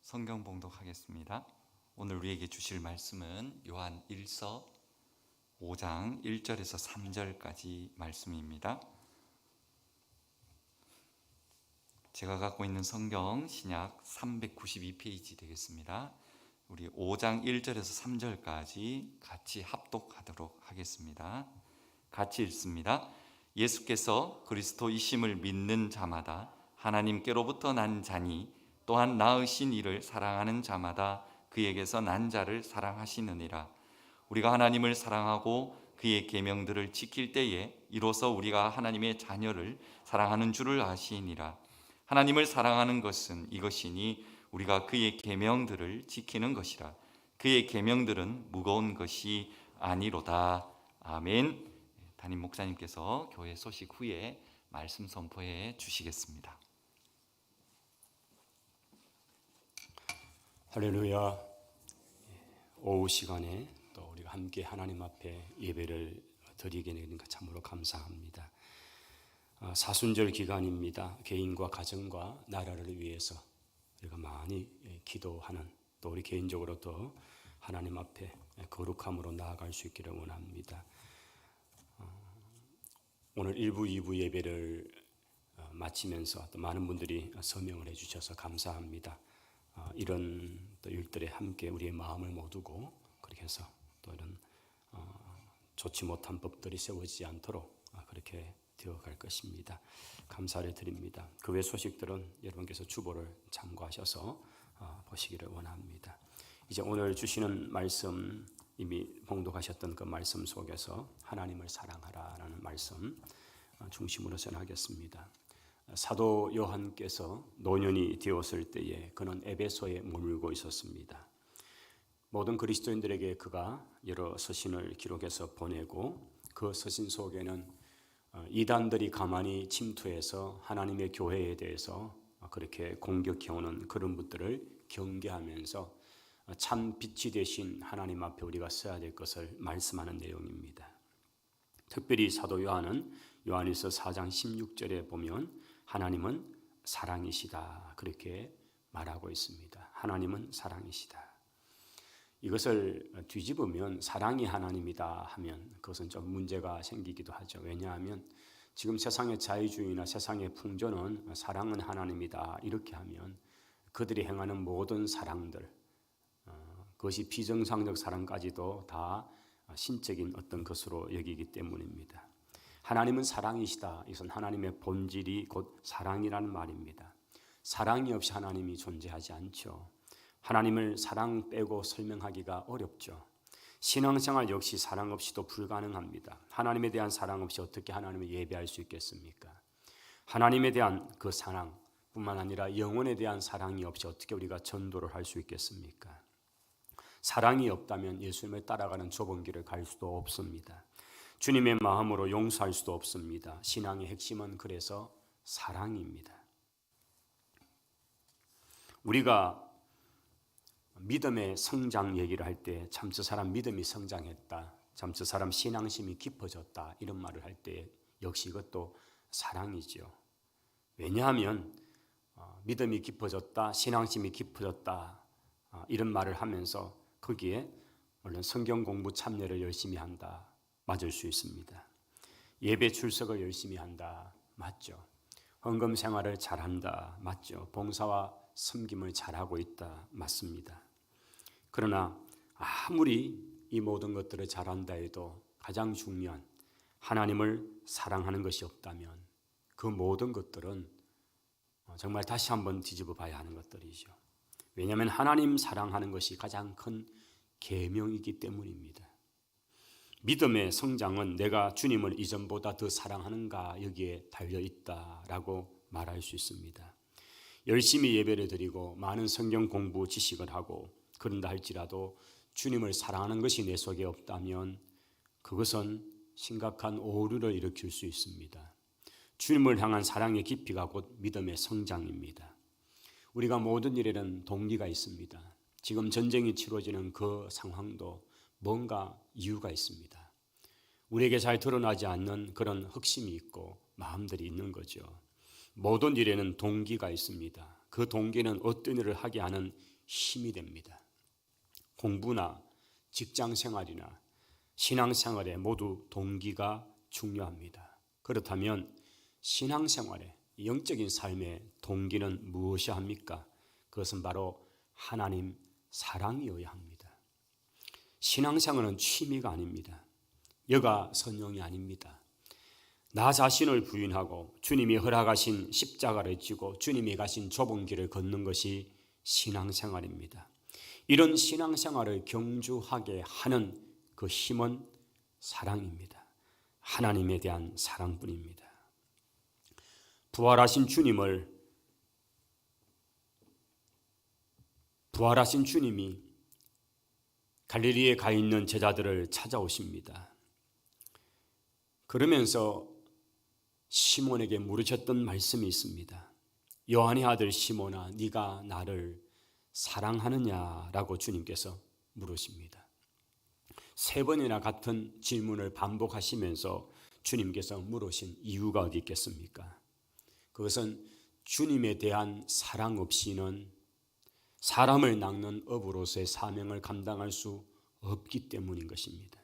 성경 봉독하겠습니다. 오늘 우리에게 주실 말씀은 요한 1서 5장 1절에서 3절까지 말씀입니다. 제가 갖고 있는 성경 신약 392페이지 되겠습니다. 우리 5장 1절에서 3절까지 같이 합독하도록 하겠습니다. 같이 읽습니다. 예수께서 그리스도이심을 믿는 자마다 하나님께로부터 난 자니 또한 낳으신 이를 사랑하는 자마다 그에게서 난 자를 사랑하시느니라. 우리가 하나님을 사랑하고 그의 계명들을 지킬 때에 이로써 우리가 하나님의 자녀를 사랑하는 줄을 아시니라. 하나님을 사랑하는 것은 이것이니 우리가 그의 계명들을 지키는 것이라. 그의 계명들은 무거운 것이 아니로다. 아멘. 담임 목사님께서 교회 소식 후에 말씀 선포해 주시겠습니다. 할렐루야. 오후 시간에 또 우리가 함께 하나님 앞에 예배를 드리게 되는 것 참으로 감사합니다. 사순절 기간입니다. 개인과 가정과 나라를 위해서 우리가 많이 기도하는, 또 우리 개인적으로 또 하나님 앞에 거룩함으로 나아갈 수 있기를 원합니다. 오늘 1부, 2부 예배를 마치면서 또 많은 분들이 서명을 해주셔서 감사합니다. 이런 또 일들에 함께 우리의 마음을 모두고 그렇게 해서 또 이런 좋지 못한 법들이 세워지지 않도록 그렇게 되어갈 것입니다. 감사를 드립니다. 그 외 소식들은 여러분께서 주보를 참고하셔서 보시기를 원합니다. 이제 오늘 주시는 말씀, 이미 봉독하셨던 그 말씀 속에서 하나님을 사랑하라라는 말씀 중심으로 전하겠습니다. 사도 요한께서 노년이 되었을 때에 그는 에베소에 머물고 있었습니다. 모든 그리스도인들에게 그가 여러 서신을 기록해서 보내고, 그 서신 속에는 이단들이 가만히 침투해서 하나님의 교회에 대해서 그렇게 공격해오는 그런 것들을 경계하면서 참 빛이 되신 하나님 앞에 우리가 서야 될 것을 말씀하는 내용입니다. 특별히 사도 요한은 요한일서 4장 16절에 보면 하나님은 사랑이시다 그렇게 말하고 있습니다. 하나님은 사랑이시다. 이것을 뒤집으면 사랑이 하나님이다 하면 그것은 좀 문제가 생기기도 하죠. 왜냐하면 지금 세상의 자유주의나 세상의 풍조는 사랑은 하나님이다 이렇게 하면 그들이 행하는 모든 사랑들, 그것이 비정상적 사랑까지도 다 신적인 어떤 것으로 여기기 때문입니다. 하나님은 사랑이시다. 이것은 하나님의 본질이 곧 사랑이라는 말입니다. 사랑이 없이 하나님이 존재하지 않죠. 하나님을 사랑 빼고 설명하기가 어렵죠. 신앙생활 역시 사랑 없이도 불가능합니다. 하나님에 대한 사랑 없이 어떻게 하나님을 예배할 수 있겠습니까? 하나님에 대한 그 사랑뿐만 아니라 영혼에 대한 사랑이 없이 어떻게 우리가 전도를 할 수 있겠습니까? 사랑이 없다면 예수님을 따라가는 좁은 길을 갈 수도 없습니다. 주님의 마음으로 용서할 수도 없습니다. 신앙의 핵심은 그래서 사랑입니다. 우리가 믿음의 성장 얘기를 할 때 참 저 사람 믿음이 성장했다, 참 저 사람 신앙심이 깊어졌다 이런 말을 할 때 역시 이것도 사랑이죠. 왜냐하면 믿음이 깊어졌다, 신앙심이 깊어졌다 이런 말을 하면서 거기에 물론 성경 공부 참여를 열심히 한다 맞을 수 있습니다. 예배 출석을 열심히 한다 맞죠. 헌금 생활을 잘한다 맞죠. 봉사와 섬김을 잘하고 있다 맞습니다. 그러나 아무리 이 모든 것들을 잘한다 해도 가장 중요한 하나님을 사랑하는 것이 없다면 그 모든 것들은 정말 다시 한번 뒤집어 봐야 하는 것들이죠. 왜냐하면 하나님 사랑하는 것이 가장 큰 계명이기 때문입니다. 믿음의 성장은 내가 주님을 이전보다 더 사랑하는가 여기에 달려있다라고 말할 수 있습니다. 열심히 예배를 드리고 많은 성경 공부 지식을 하고 그런다 할지라도 주님을 사랑하는 것이 내 속에 없다면 그것은 심각한 오류를 일으킬 수 있습니다. 주님을 향한 사랑의 깊이가 곧 믿음의 성장입니다. 우리가 모든 일에는 동기가 있습니다. 지금 전쟁이 치러지는 그 상황도 뭔가 이유가 있습니다. 우리에게 잘 드러나지 않는 그런 흑심이 있고 마음들이 있는 거죠. 모든 일에는 동기가 있습니다. 그 동기는 어떤 일을 하게 하는 힘이 됩니다. 공부나 직장 생활이나 신앙 생활에 모두 동기가 중요합니다. 그렇다면 신앙 생활에 영적인 삶의 동기는 무엇이 합니까? 그것은 바로 하나님 사랑이어야 합니다. 신앙생활은 취미가 아닙니다. 여가 선용이 아닙니다. 나 자신을 부인하고 주님이 허락하신 십자가를 지고 주님이 가신 좁은 길을 걷는 것이 신앙생활입니다. 이런 신앙생활을 경주하게 하는 그 힘은 사랑입니다. 하나님에 대한 사랑뿐입니다. 부활하신 주님이 갈릴리에 가 있는 제자들을 찾아오십니다. 그러면서 시몬에게 물으셨던 말씀이 있습니다. 요한의 아들 시몬아, 네가 나를 사랑하느냐라고 주님께서 물으십니다. 3번이나 같은 질문을 반복하시면서 주님께서 물으신 이유가 어디 있겠습니까? 그것은 주님에 대한 사랑 없이는 사람을 낚는 어부로서의 사명을 감당할 수 없기 때문인 것입니다.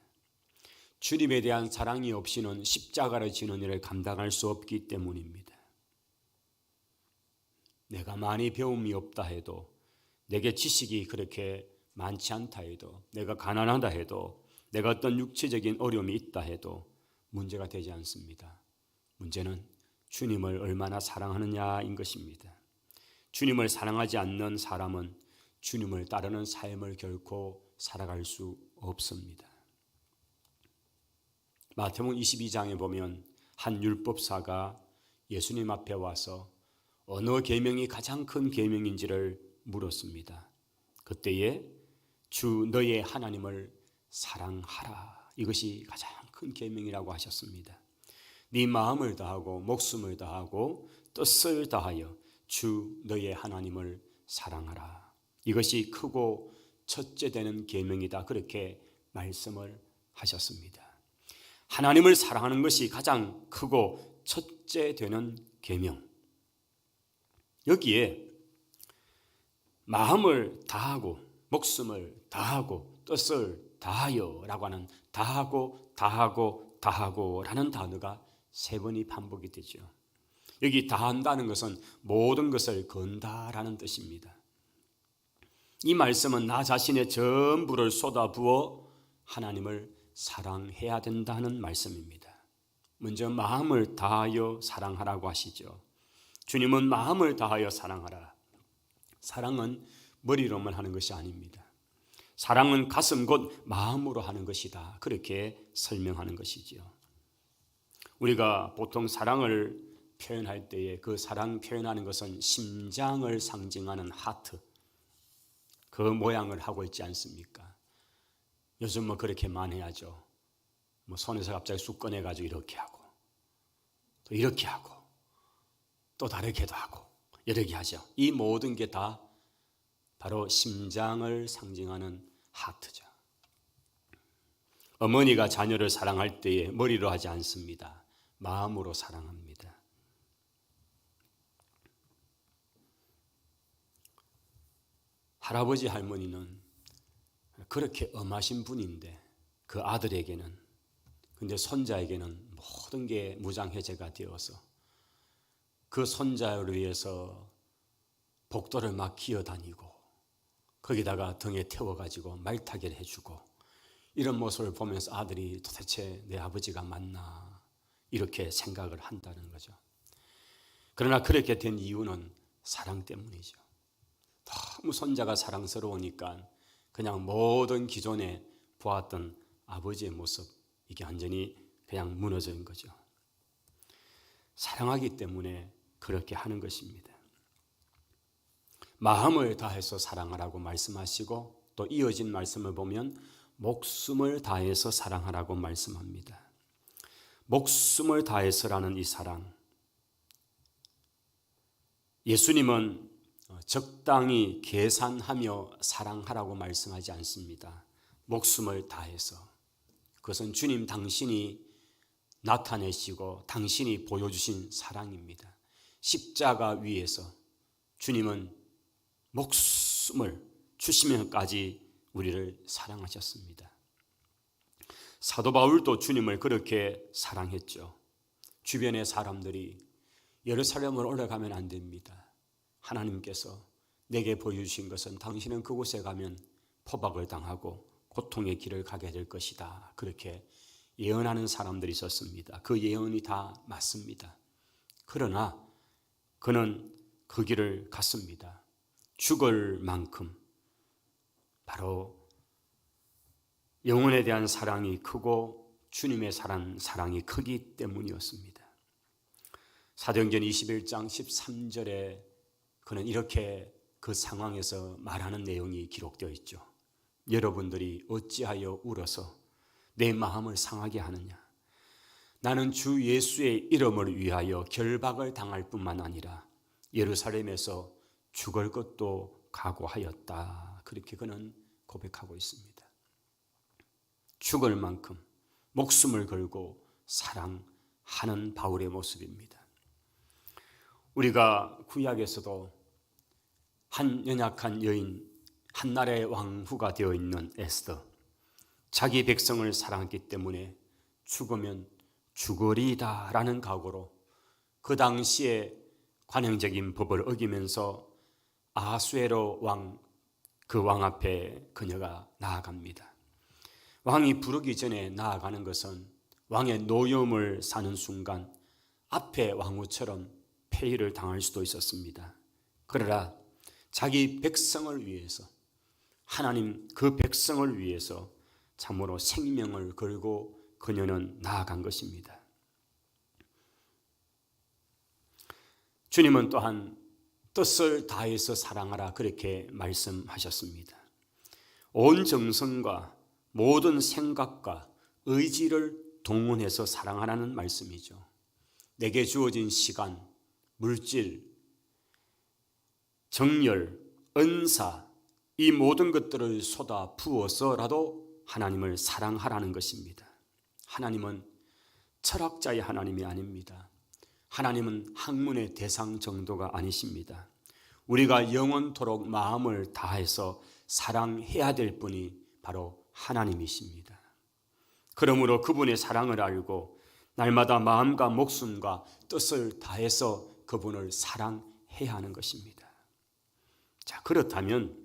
주님에 대한 사랑이 없이는 십자가를 지는 일을 감당할 수 없기 때문입니다. 내가 많이 배움이 없다 해도, 내게 지식이 그렇게 많지 않다 해도, 내가 가난하다 해도, 내가 어떤 육체적인 어려움이 있다 해도 문제가 되지 않습니다. 문제는 주님을 얼마나 사랑하느냐인 것입니다. 주님을 사랑하지 않는 사람은 주님을 따르는 삶을 결코 살아갈 수 없습니다. 마태복음 22장에 보면 한 율법사가 예수님 앞에 와서 어느 계명이 가장 큰 계명인지를 물었습니다. 그때에 주 너의 하나님을 사랑하라, 이것이 가장 큰 계명이라고 하셨습니다. 네 마음을 다하고 목숨을 다하고 뜻을 다하여 주 너의 하나님을 사랑하라, 이것이 크고 첫째 되는 계명이다, 그렇게 말씀을 하셨습니다. 하나님을 사랑하는 것이 가장 크고 첫째 되는 계명. 여기에 마음을 다하고 목숨을 다하고 뜻을 다하여 라고 하는 다하고 라는 단어가 3번이 반복이 되죠. 여기 다한다는 것은 모든 것을 건다라는 뜻입니다. 이 말씀은 나 자신의 전부를 쏟아부어 하나님을 사랑해야 된다는 말씀입니다. 먼저 마음을 다하여 사랑하라고 하시죠. 주님은 마음을 다하여 사랑하라. 사랑은 머리로만 하는 것이 아닙니다. 사랑은 가슴 곧 마음으로 하는 것이다, 그렇게 설명하는 것이지요. 우리가 보통 사랑을 표현할 때에 그 사랑 표현하는 것은 심장을 상징하는 하트, 그 모양을 하고 있지 않습니까? 요즘 뭐 그렇게 많이 하죠. 뭐 손에서 갑자기 쑥 꺼내가지고 이렇게 하고 또 이렇게 하고 또 다르게도 하고 여러 개 하죠. 이 모든 게 다 바로 심장을 상징하는 하트죠. 어머니가 자녀를 사랑할 때에 머리로 하지 않습니다. 마음으로 사랑합니다. 할아버지 할머니는 그렇게 엄하신 분인데 그 아들에게는, 근데 손자에게는 모든 게 무장해제가 되어서 그 손자를 위해서 복도를 막 기어다니고 거기다가 등에 태워가지고 말타기를 해주고, 이런 모습을 보면서 아들이 도대체 내 아버지가 맞나 이렇게 생각을 한다는 거죠. 그러나 그렇게 된 이유는 사랑 때문이죠. 너무 손자가 사랑스러우니까 그냥 모든 기존에 보았던 아버지의 모습, 이게 완전히 그냥 무너진 거죠. 사랑하기 때문에 그렇게 하는 것입니다. 마음을 다해서 사랑하라고 말씀하시고 또 이어진 말씀을 보면 목숨을 다해서 사랑하라고 말씀합니다. 목숨을 다해서라는 이 사랑, 예수님은 적당히 계산하며 사랑하라고 말씀하지 않습니다. 목숨을 다해서, 그것은 주님 당신이 나타내시고 당신이 보여주신 사랑입니다. 십자가 위에서 주님은 목숨을 주시면까지 우리를 사랑하셨습니다. 사도 바울도 주님을 그렇게 사랑했죠. 주변의 사람들이 예루살렘으로 올라가면 안 됩니다. 하나님께서 내게 보여주신 것은 당신은 그곳에 가면 포박을 당하고 고통의 길을 가게 될 것이다. 그렇게 예언하는 사람들이 있었습니다. 그 예언이 다 맞습니다. 그러나 그는 그 길을 갔습니다. 죽을 만큼 바로 영혼에 대한 사랑이 크고 주님의 사랑이 크기 때문이었습니다. 사도행전 21장 13절에 그는 이렇게 그 상황에서 말하는 내용이 기록되어 있죠. 여러분들이 어찌하여 울어서 내 마음을 상하게 하느냐. 나는 주 예수의 이름을 위하여 결박을 당할 뿐만 아니라 예루살렘에서 죽을 것도 각오하였다. 그렇게 그는 고백하고 있습니다. 죽을 만큼 목숨을 걸고 사랑하는 바울의 모습입니다. 우리가 구약에서도 한 연약한 여인, 한 나라의 왕후가 되어 있는 에스더, 자기 백성을 사랑했기 때문에 죽으면 죽으리이다 라는 각오로 그 당시에 관행적인 법을 어기면서 아하수에로 그 왕 앞에 그녀가 나아갑니다. 왕이 부르기 전에 나아가는 것은 왕의 노염을 사는 순간 앞에 왕후처럼 폐위를 당할 수도 있었습니다. 그러나 자기 백성을 위해서, 하나님 그 백성을 위해서 참으로 생명을 걸고 그녀는 나아간 것입니다. 주님은 또한 뜻을 다해서 사랑하라 그렇게 말씀하셨습니다. 온 정성과 모든 생각과 의지를 동원해서 사랑하라는 말씀이죠. 내게 주어진 시간, 물질, 정열, 은사, 이 모든 것들을 쏟아 부어서라도 하나님을 사랑하라는 것입니다. 하나님은 철학자의 하나님이 아닙니다. 하나님은 학문의 대상 정도가 아니십니다. 우리가 영원토록 마음을 다해서 사랑해야 될 분이 바로 하나님이십니다. 그러므로 그분의 사랑을 알고 날마다 마음과 목숨과 뜻을 다해서 그분을 사랑해야 하는 것입니다. 자, 그렇다면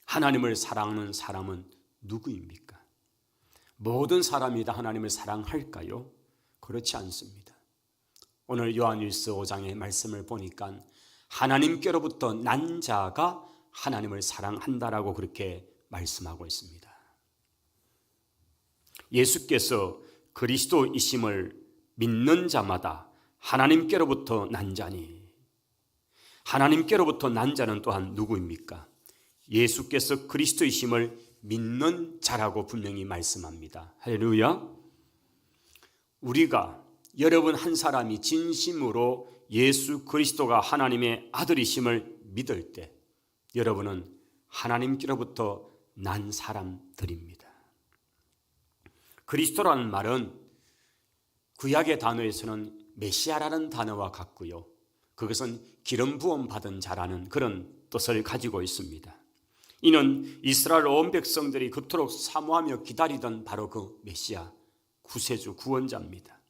하나님을 사랑하는 사람은 누구입니까? 모든 사람이 다 하나님을 사랑할까요? 그렇지 않습니다. 오늘 요한일서 5장의 말씀을 보니까 하나님께로부터 난 자가 하나님을 사랑한다라고 그렇게 말씀하고 있습니다. 예수께서 그리스도이심을 믿는 자마다 하나님께로부터 난 자니, 하나님께로부터 난 자는 또한 누구입니까? 예수께서 그리스도이심을 믿는 자라고 분명히 말씀합니다. 할렐루야. 우리가, 여러분 한 사람이 진심으로 예수 그리스도가 하나님의 아들이심을 믿을 때 여러분은 하나님께로부터 난 사람들입니다. 그리스도라는 말은 구약의 단어에서는 메시아라는 단어와 같고요. 그것은 기름 부음 받은 자라는 그런 뜻을 가지고 있습니다. 이는 이스라엘 온 백성들이 그토록 사모하며 기다리던 바로 그 메시아, 구세주, 구원자입니다.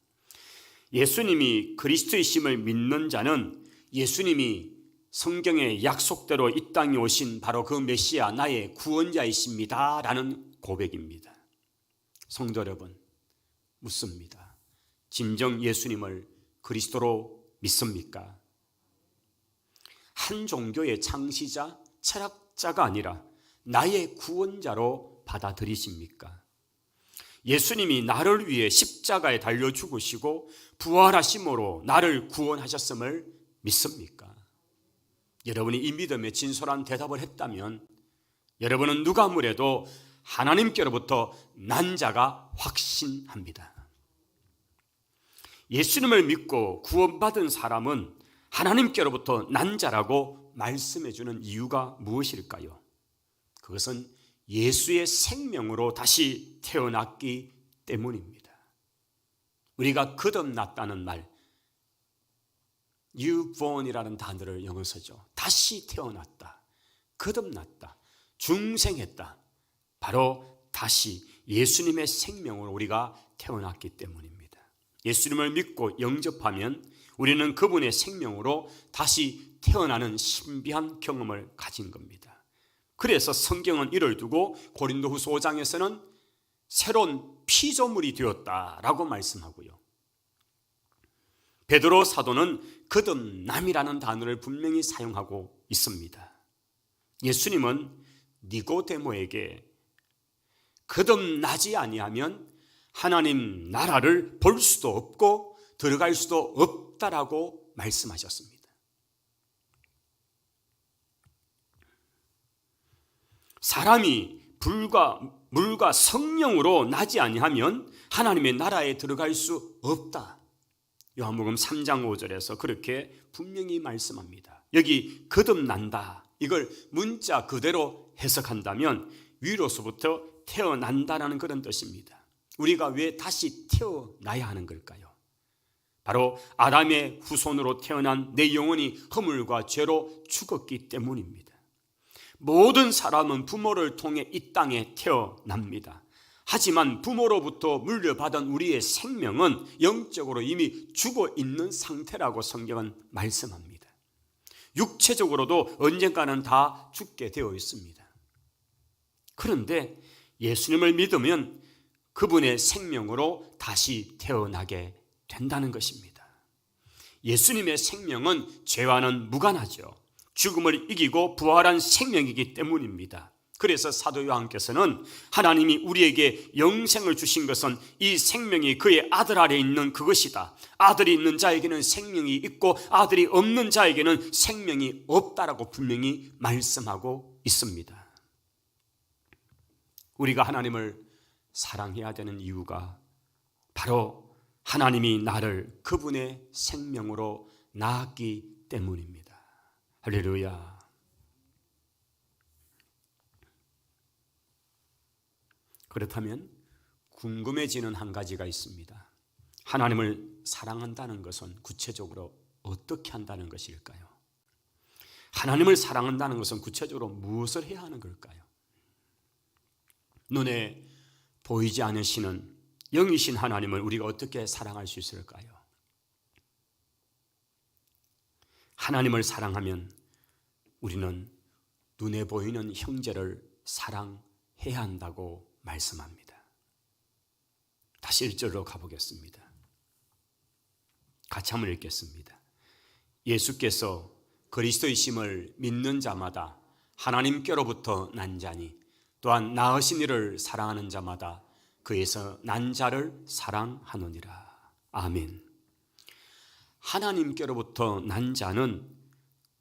예수님이 그리스도이심을 믿는 자는 예수님이 성경의 약속대로 이 땅에 오신 바로 그 메시아, 나의 구원자이십니다 라는 고백입니다. 성도 여러분, 묻습니다. 진정 예수님을 그리스도로 믿습니까? 한 종교의 창시자, 철학자가 아니라 나의 구원자로 받아들이십니까? 예수님이 나를 위해 십자가에 달려 죽으시고 부활하심으로 나를 구원하셨음을 믿습니까? 여러분이 이 믿음에 진솔한 대답을 했다면 여러분은 누가 뭐래도 하나님께로부터 난 자가 확신합니다. 예수님을 믿고 구원받은 사람은 하나님께로부터 난 자라고 말씀해 주는 이유가 무엇일까요? 그것은 예수의 생명으로 다시 태어났기 때문입니다. 우리가 거듭났다는 말, newborn이라는 단어를 영어 쓰죠. 다시 태어났다, 거듭났다, 중생했다. 바로 다시 예수님의 생명으로 우리가 태어났기 때문입니다. 예수님을 믿고 영접하면 우리는 그분의 생명으로 다시 태어나는 신비한 경험을 가진 겁니다. 그래서 성경은 이를 두고 고린도후서 5장에서는 새로운 피조물이 되었다라고 말씀하고요. 베드로 사도는 거듭남이라는 단어를 분명히 사용하고 있습니다. 예수님은 니고데모에게 거듭나지 아니하면 하나님 나라를 볼 수도 없고 들어갈 수도 없다라고 말씀하셨습니다. 사람이 물과 성령으로 나지 아니하면 하나님의 나라에 들어갈 수 없다. 요한복음 3장 5절에서 그렇게 분명히 말씀합니다. 여기 거듭난다, 이걸 문자 그대로 해석한다면 위로서부터 태어난다라는 그런 뜻입니다. 우리가 왜 다시 태어나야 하는 걸까요? 바로 아담의 후손으로 태어난 내 영혼이 허물과 죄로 죽었기 때문입니다. 모든 사람은 부모를 통해 이 땅에 태어납니다. 하지만 부모로부터 물려받은 우리의 생명은 영적으로 이미 죽어 있는 상태라고 성경은 말씀합니다. 육체적으로도 언젠가는 다 죽게 되어 있습니다. 그런데 예수님을 믿으면 그분의 생명으로 다시 태어나게 된다는 것입니다. 예수님의 생명은 죄와는 무관하죠. 죽음을 이기고 부활한 생명이기 때문입니다. 그래서 사도 요한께서는 하나님이 우리에게 영생을 주신 것은 이 생명이 그의 아들 아래 있는 그것이다. 아들이 있는 자에게는 생명이 있고 아들이 없는 자에게는 생명이 없다라고 분명히 말씀하고 있습니다. 우리가 하나님을 사랑해야 되는 이유가 바로 하나님이 나를 그분의 생명으로 낳았기 때문입니다. 할렐루야. 그렇다면 궁금해지는 한 가지가 있습니다. 하나님을 사랑한다는 것은 구체적으로 어떻게 한다는 것일까요? 하나님을 사랑한다는 것은 구체적으로 무엇을 해야 하는 걸까요? 눈에 보이지 않으시는 영이신 하나님을 우리가 어떻게 사랑할 수 있을까요? 하나님을 사랑하면 우리는 눈에 보이는 형제를 사랑해야 한다고 말씀합니다. 다시 1절로 가보겠습니다. 같이 한번 읽겠습니다. 예수께서 그리스도이심을 믿는 자마다 하나님께로부터 난 자니 또한 낳으신 이를 사랑하는 자마다 그에서 난 자를 사랑하느니라. 아멘. 하나님께로부터 난 자는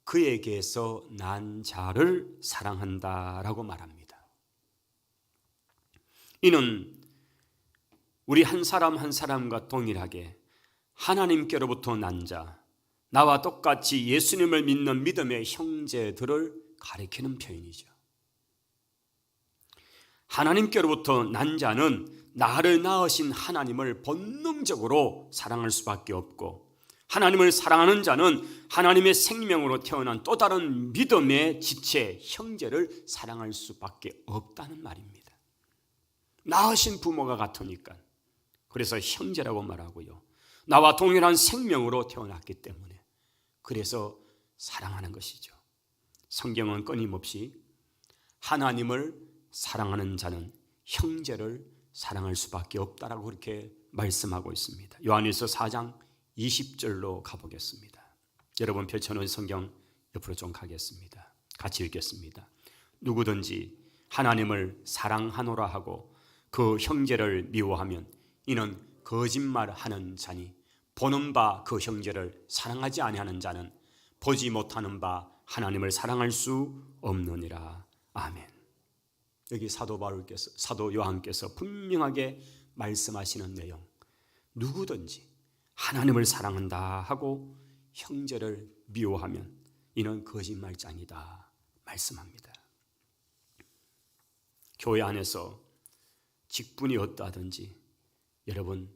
그에게서 난 자를 사랑한다라고 말합니다. 이는 우리 한 사람 한 사람과 동일하게 하나님께로부터 난 자, 나와 똑같이 예수님을 믿는 믿음의 형제들을 가리키는 표현이죠. 하나님께로부터 난 자는 나를 낳으신 하나님을 본능적으로 사랑할 수밖에 없고, 하나님을 사랑하는 자는 하나님의 생명으로 태어난 또 다른 믿음의 지체, 형제를 사랑할 수밖에 없다는 말입니다. 낳으신 부모가 같으니까. 그래서 형제라고 말하고요. 나와 동일한 생명으로 태어났기 때문에 그래서 사랑하는 것이죠. 성경은 끊임없이 하나님을 사랑하는 자는 형제를 사랑할 수밖에 없다라고 그렇게 말씀하고 있습니다. 요한일서 4장 20절로 가보겠습니다. 여러분 펼쳐놓은 성경 옆으로 좀 가겠습니다. 같이 읽겠습니다. 누구든지 하나님을 사랑하노라 하고 그 형제를 미워하면 이는 거짓말하는 자니 보는 바 그 형제를 사랑하지 아니하는 자는 보지 못하는 바 하나님을 사랑할 수 없느니라. 아멘. 여기 사도 요한께서 분명하게 말씀하시는 내용, 누구든지 하나님을 사랑한다 하고 형제를 미워하면 이는 거짓말장이다 말씀합니다. 교회 안에서 직분이 어떠하든지 여러분,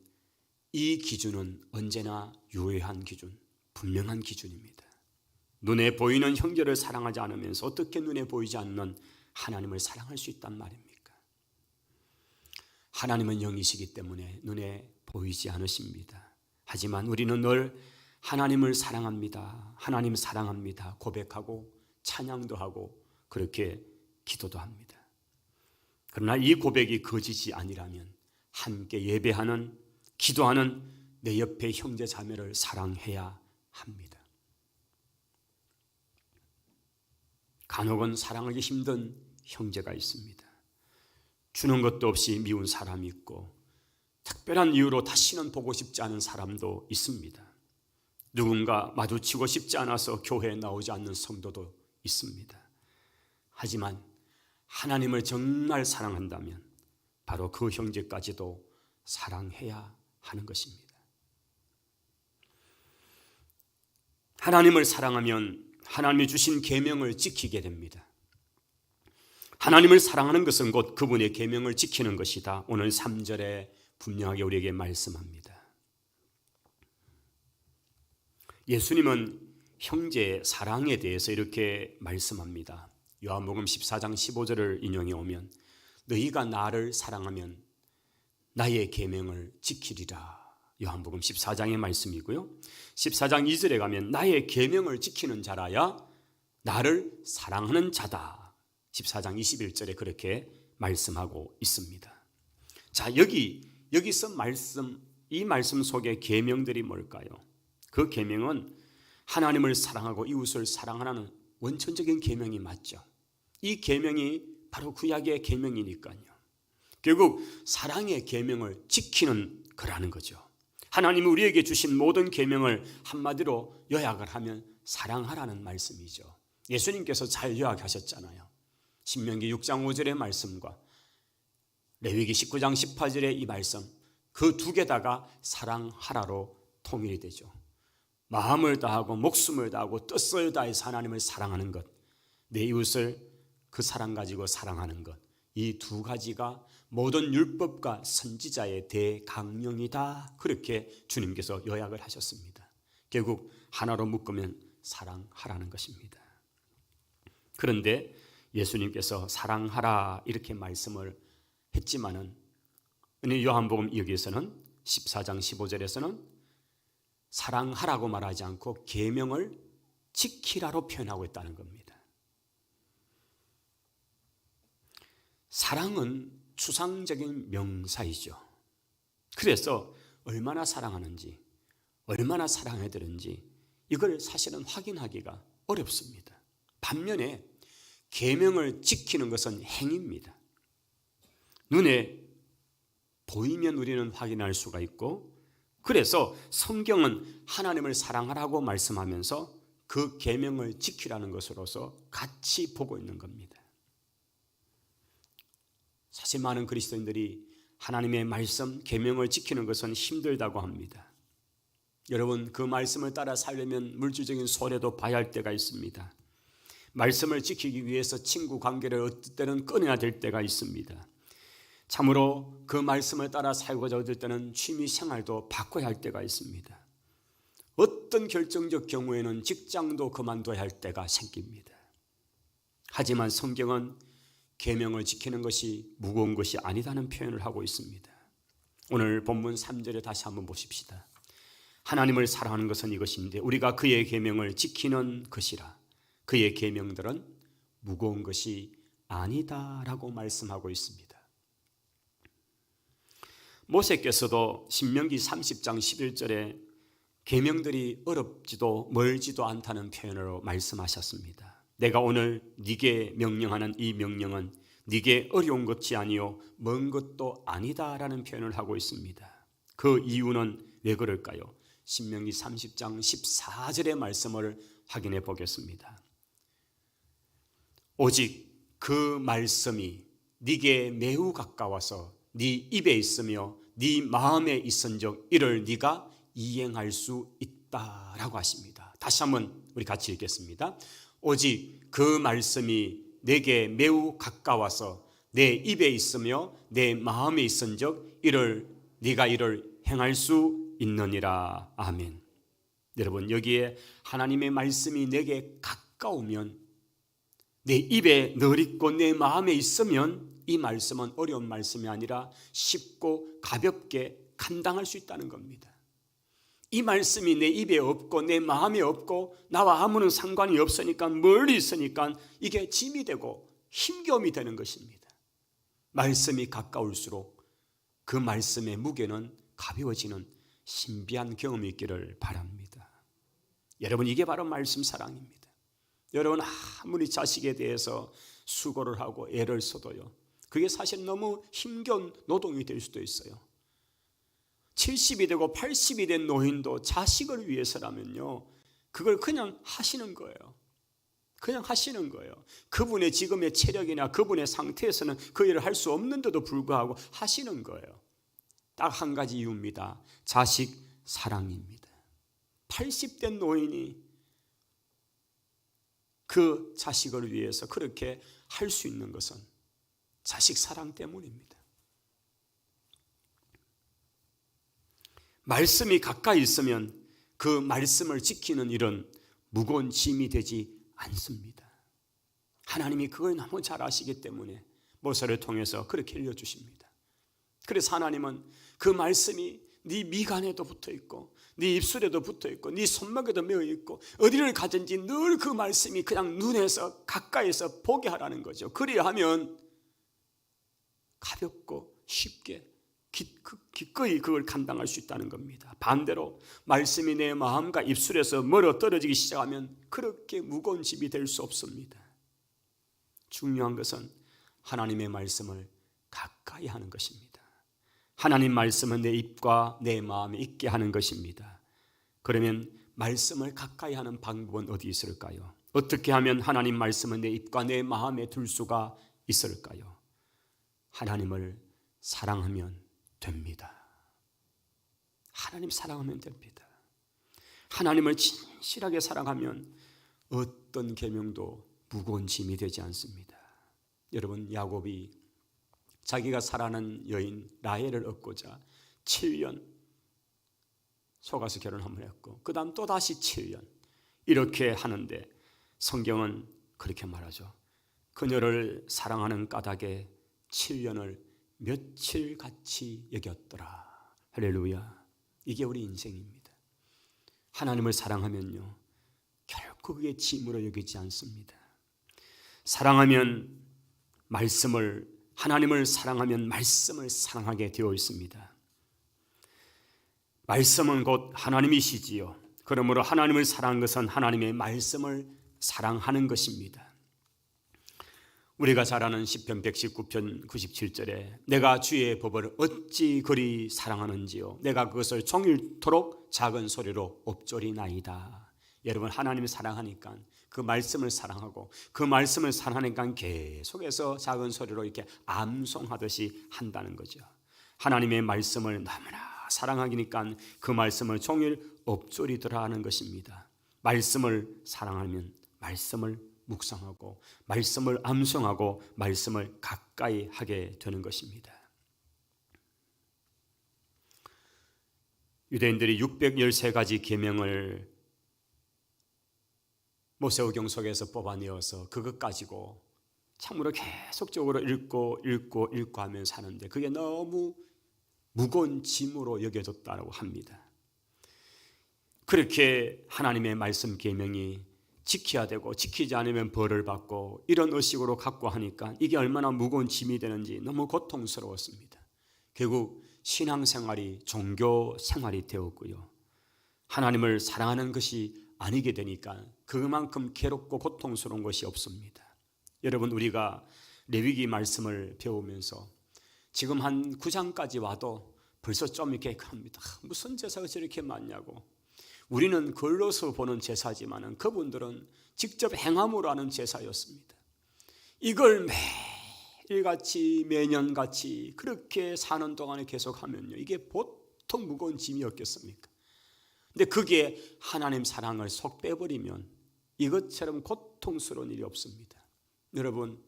이 기준은 언제나 유효한 기준, 분명한 기준입니다. 눈에 보이는 형제를 사랑하지 않으면서 어떻게 눈에 보이지 않는 하나님을 사랑할 수 있단 말입니까? 하나님은 영이시기 때문에 눈에 보이지 않으십니다. 하지만 우리는 늘 하나님을 사랑합니다. 하나님 사랑합니다. 고백하고 찬양도 하고 그렇게 기도도 합니다. 그러나 이 고백이 거짓이 아니라면 함께 예배하는, 기도하는 내 옆에 형제 자매를 사랑해야 합니다. 간혹은 사랑하기 힘든 형제가 있습니다. 주는 것도 없이 미운 사람이 있고 특별한 이유로 다시는 보고 싶지 않은 사람도 있습니다. 누군가 마주치고 싶지 않아서 교회에 나오지 않는 성도도 있습니다. 하지만 하나님을 정말 사랑한다면 바로 그 형제까지도 사랑해야 하는 것입니다. 하나님을 사랑하면 하나님이 주신 계명을 지키게 됩니다. 하나님을 사랑하는 것은 곧 그분의 계명을 지키는 것이다. 오늘 3절에 분명하게 우리에게 말씀합니다. 예수님은 형제의 사랑에 대해서 이렇게 말씀합니다. 요한복음 14장 15절을 인용해 오면 너희가 나를 사랑하면 나의 계명을 지키리라. 요한복음 14장의 말씀이고요. 14장 2절에 가면 나의 계명을 지키는 자라야 나를 사랑하는 자다. 14장 21절에 그렇게 말씀하고 있습니다. 자, 여기서 이 말씀 속에 계명들이 뭘까요? 그 계명은 하나님을 사랑하고 이웃을 사랑하라는 원천적인 계명이 맞죠. 이 계명이 바로 구약의 계명이니까요. 결국 사랑의 계명을 지키는 거라는 거죠. 하나님이 우리에게 주신 모든 계명을 한마디로 요약을 하면 사랑하라는 말씀이죠. 예수님께서 잘 요약하셨잖아요. 신명기 6장 5절의 말씀과 레위기 19장 18절의 이 말씀, 그 두 개다가 사랑하라로 통일이 되죠. 마음을 다하고 목숨을 다하고 뜻을 다해서 하나님을 사랑하는 것, 내 이웃을 그 사랑 가지고 사랑하는 것, 이 두 가지가 모든 율법과 선지자의 대강령이다. 그렇게 주님께서 요약을 하셨습니다. 결국 하나로 묶으면 사랑하라는 것입니다. 그런데 예수님께서 사랑하라 이렇게 말씀을 했지만은 요한복음 여기에서는 14장 15절에서는 사랑하라고 말하지 않고 계명을 지키라로 표현하고 있다는 겁니다. 사랑은 추상적인 명사이죠. 그래서 얼마나 사랑하는지, 얼마나 사랑해야 되는지 이걸 사실은 확인하기가 어렵습니다. 반면에 계명을 지키는 것은 행위입니다. 눈에 보이면 우리는 확인할 수가 있고, 그래서 성경은 하나님을 사랑하라고 말씀하면서 그 계명을 지키라는 것으로서 같이 보고 있는 겁니다. 사실 많은 그리스도인들이 하나님의 말씀, 계명을 지키는 것은 힘들다고 합니다. 여러분, 그 말씀을 따라 살려면 물질적인 손해도 봐야 할 때가 있습니다. 말씀을 지키기 위해서 친구 관계를 어떨 때는 끊어야 될 때가 있습니다. 참으로 그 말씀을 따라 살고자 어떨 때는 취미 생활도 바꿔야 할 때가 있습니다. 어떤 결정적 경우에는 직장도 그만둬야 할 때가 생깁니다. 하지만 성경은 계명을 지키는 것이 무거운 것이 아니다는 표현을 하고 있습니다. 오늘 본문 3절에 다시 한번 보십시다. 하나님을 사랑하는 것은 이것인데 우리가 그의 계명을 지키는 것이라. 그의 계명들은 무거운 것이 아니다라고 말씀하고 있습니다. 모세께서도 신명기 30장 11절에 계명들이 어렵지도 멀지도 않다는 표현으로 말씀하셨습니다. 내가 오늘 네게 명령하는 이 명령은 네게 어려운 것이 아니요 먼 것도 아니다라는 표현을 하고 있습니다. 그 이유는 왜 그럴까요? 신명기 30장 14절의 말씀을 확인해 보겠습니다. 오직 그 말씀이 네게 매우 가까워서 네 입에 있으며 네 마음에 있은즉 이를 네가 이행할 수 있다라고 하십니다. 다시 한번 우리 같이 읽겠습니다. 오직 그 말씀이 내게 매우 가까워서 내 입에 있으며 내 마음에 있은즉 네가 이를 행할 수 있느니라. 아멘. 여러분, 여기에 하나님의 말씀이 내게 가까우면 내 입에 늘 있고 내 마음에 있으면 이 말씀은 어려운 말씀이 아니라 쉽고 가볍게 감당할 수 있다는 겁니다. 이 말씀이 내 입에 없고 내 마음에 없고 나와 아무런 상관이 없으니까, 멀리 있으니까 이게 짐이 되고 힘겨움이 되는 것입니다. 말씀이 가까울수록 그 말씀의 무게는 가벼워지는 신비한 경험이 있기를 바랍니다. 여러분, 이게 바로 말씀 사랑입니다. 여러분, 아무리 자식에 대해서 수고를 하고 애를 써도요, 그게 사실 너무 힘겨운 노동이 될 수도 있어요. 70이 되고 80이 된 노인도 자식을 위해서라면요, 그걸 그냥 하시는 거예요. 그냥 하시는 거예요. 그분의 지금의 체력이나 그분의 상태에서는 그 일을 할 수 없는데도 불구하고 하시는 거예요. 딱 한 가지 이유입니다. 자식 사랑입니다. 80된 노인이 그 자식을 위해서 그렇게 할 수 있는 것은 자식 사랑 때문입니다. 말씀이 가까이 있으면 그 말씀을 지키는 일은 무거운 짐이 되지 않습니다. 하나님이 그걸 너무 잘 아시기 때문에 모세를 통해서 그렇게 알려주십니다. 그래서 하나님은 그 말씀이 네 미간에도 붙어있고 네 입술에도 붙어있고 네 손목에도 메어있고 어디를 가든지 늘 그 말씀이 그냥 눈에서 가까이서 보게 하라는 거죠. 그래야 하면 가볍고 쉽게 기꺼이 그걸 감당할 수 있다는 겁니다. 반대로 말씀이 내 마음과 입술에서 멀어 떨어지기 시작하면 그렇게 무거운 짐이 될 수 없습니다. 중요한 것은 하나님의 말씀을 가까이 하는 것입니다. 하나님 말씀은 내 입과 내 마음에 있게 하는 것입니다. 그러면 말씀을 가까이 하는 방법은 어디 있을까요? 어떻게 하면 하나님 말씀은 내 입과 내 마음에 둘 수가 있을까요? 하나님을 사랑하면 됩니다. 하나님 사랑하면 됩니다. 하나님을 진실하게 사랑하면 어떤 계명도 무거운 짐이 되지 않습니다. 여러분, 야곱이 자기가 사랑하는 여인 라헬을 얻고자 7년 속아서 결혼을 했고 그 다음 또다시 7년 이렇게 하는데 성경은 그렇게 말하죠. 그녀를 사랑하는 까닭에 7년을 며칠같이 여겼더라. 할렐루야. 이게 우리 인생입니다. 하나님을 사랑하면요, 결코 그게 짐으로 여기지 않습니다. 사랑하면 하나님을 사랑하면 말씀을 사랑하게 되어 있습니다. 말씀은 곧 하나님이시지요. 그러므로 하나님을 사랑하는 것은 하나님의 말씀을 사랑하는 것입니다. 우리가 잘 아는 시편 119편 97절에 내가 주의 법을 어찌 그리 사랑하는지요, 내가 그것을 종일토록 작은 소리로 엎조리나이다. 여러분, 하나님을 사랑하니까 그 말씀을 사랑하고 그 말씀을 사랑하니까 계속해서 작은 소리로 이렇게 암송하듯이 한다는 거죠. 하나님의 말씀을 너무나 사랑하니까 그 말씀을 종일 엎조리더라 하는 것입니다. 말씀을 사랑하면 말씀을 묵상하고 말씀을 암송하고 말씀을 가까이 하게 되는 것입니다. 유대인들이 613가지 계명을 모세오경 속에서 뽑아내어서 그것 가지고 참으로 계속적으로 읽고 하면서 사는데 그게 너무 무거운 짐으로 여겨졌다고 합니다. 그렇게 하나님의 말씀 계명이 지켜야 되고 지키지 않으면 벌을 받고 이런 의식으로 갖고 하니까 이게 얼마나 무거운 짐이 되는지 너무 고통스러웠습니다. 결국 신앙생활이 종교 생활이 되었고요, 하나님을 사랑하는 것이 아니게 되니까 그만큼 괴롭고 고통스러운 것이 없습니다. 여러분, 우리가 레위기 말씀을 배우면서 지금 한 9장까지 와도 벌써 좀 이렇게 합니다. 무슨 제사가 저렇게 많냐고. 우리는 걸러서 보는 제사지만 그분들은 직접 행함으로 하는 제사였습니다. 이걸 매일같이 매년같이 그렇게 사는 동안에 계속하면요, 이게 보통 무거운 짐이었겠습니까? 근데 그게 하나님 사랑을 속 빼버리면 이것처럼 고통스러운 일이 없습니다. 여러분,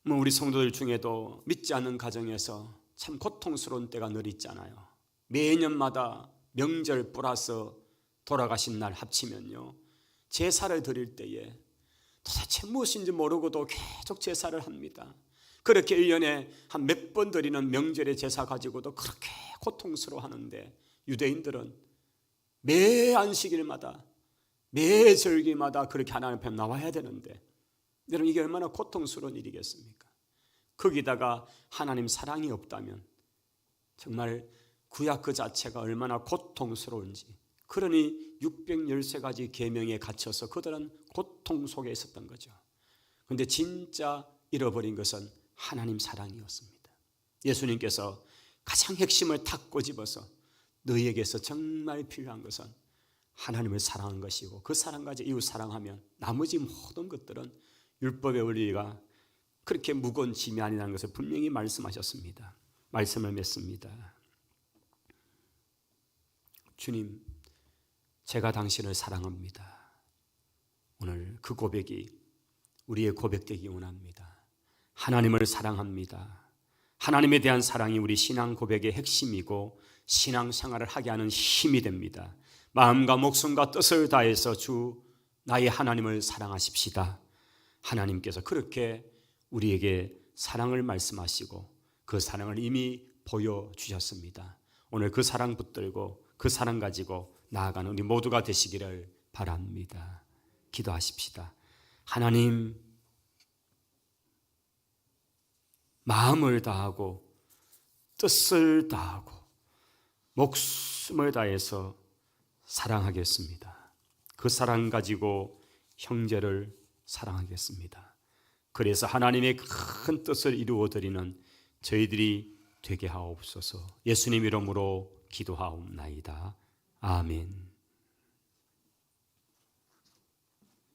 우리 성도들 중에도 믿지 않는 가정에서 참 고통스러운 때가 늘 있잖아요. 매년마다 명절 플러스 돌아가신 날 합치면요, 제사를 드릴 때에 도대체 무엇인지 모르고도 계속 제사를 합니다. 그렇게 1년에 한 몇 번 드리는 명절의 제사 가지고도 그렇게 고통스러워하는데, 유대인들은 매 안식일마다 매 절기마다 그렇게 하나님 앞에 나와야 되는데, 여러분 이게 얼마나 고통스러운 일이겠습니까? 거기다가 하나님 사랑이 없다면 정말 구약 그 자체가 얼마나 고통스러운지. 그러니 613가지 계명에 갇혀서 그들은 고통 속에 있었던 거죠. 그런데 진짜 잃어버린 것은 하나님 사랑이었습니다. 예수님께서 가장 핵심을 탁 꼬집어서 너희에게서 정말 필요한 것은 하나님을 사랑하는 것이고, 그 사랑까지 이웃 사랑하면 나머지 모든 것들은 율법의 원리가 그렇게 무거운 짐이 아니라는 것을 분명히 말씀하셨습니다. 말씀을 맺습니다. 주님, 제가 당신을 사랑합니다. 오늘 그 고백이 우리의 고백되기 원합니다. 하나님을 사랑합니다. 하나님에 대한 사랑이 우리 신앙 고백의 핵심이고 신앙생활을 하게 하는 힘이 됩니다. 마음과 목숨과 뜻을 다해서 주 나의 하나님을 사랑하십시다. 하나님께서 그렇게 우리에게 사랑을 말씀하시고 그 사랑을 이미 보여주셨습니다. 오늘 그 사랑 붙들고 그 사랑 가지고 나아가는 우리 모두가 되시기를 바랍니다. 기도하십시다. 하나님, 마음을 다하고 뜻을 다하고 목숨을 다해서 사랑하겠습니다. 그 사랑 가지고 형제를 사랑하겠습니다. 그래서 하나님의 큰 뜻을 이루어드리는 저희들이 되게 하옵소서. 예수님 이름으로 기도하옵나이다. 아멘.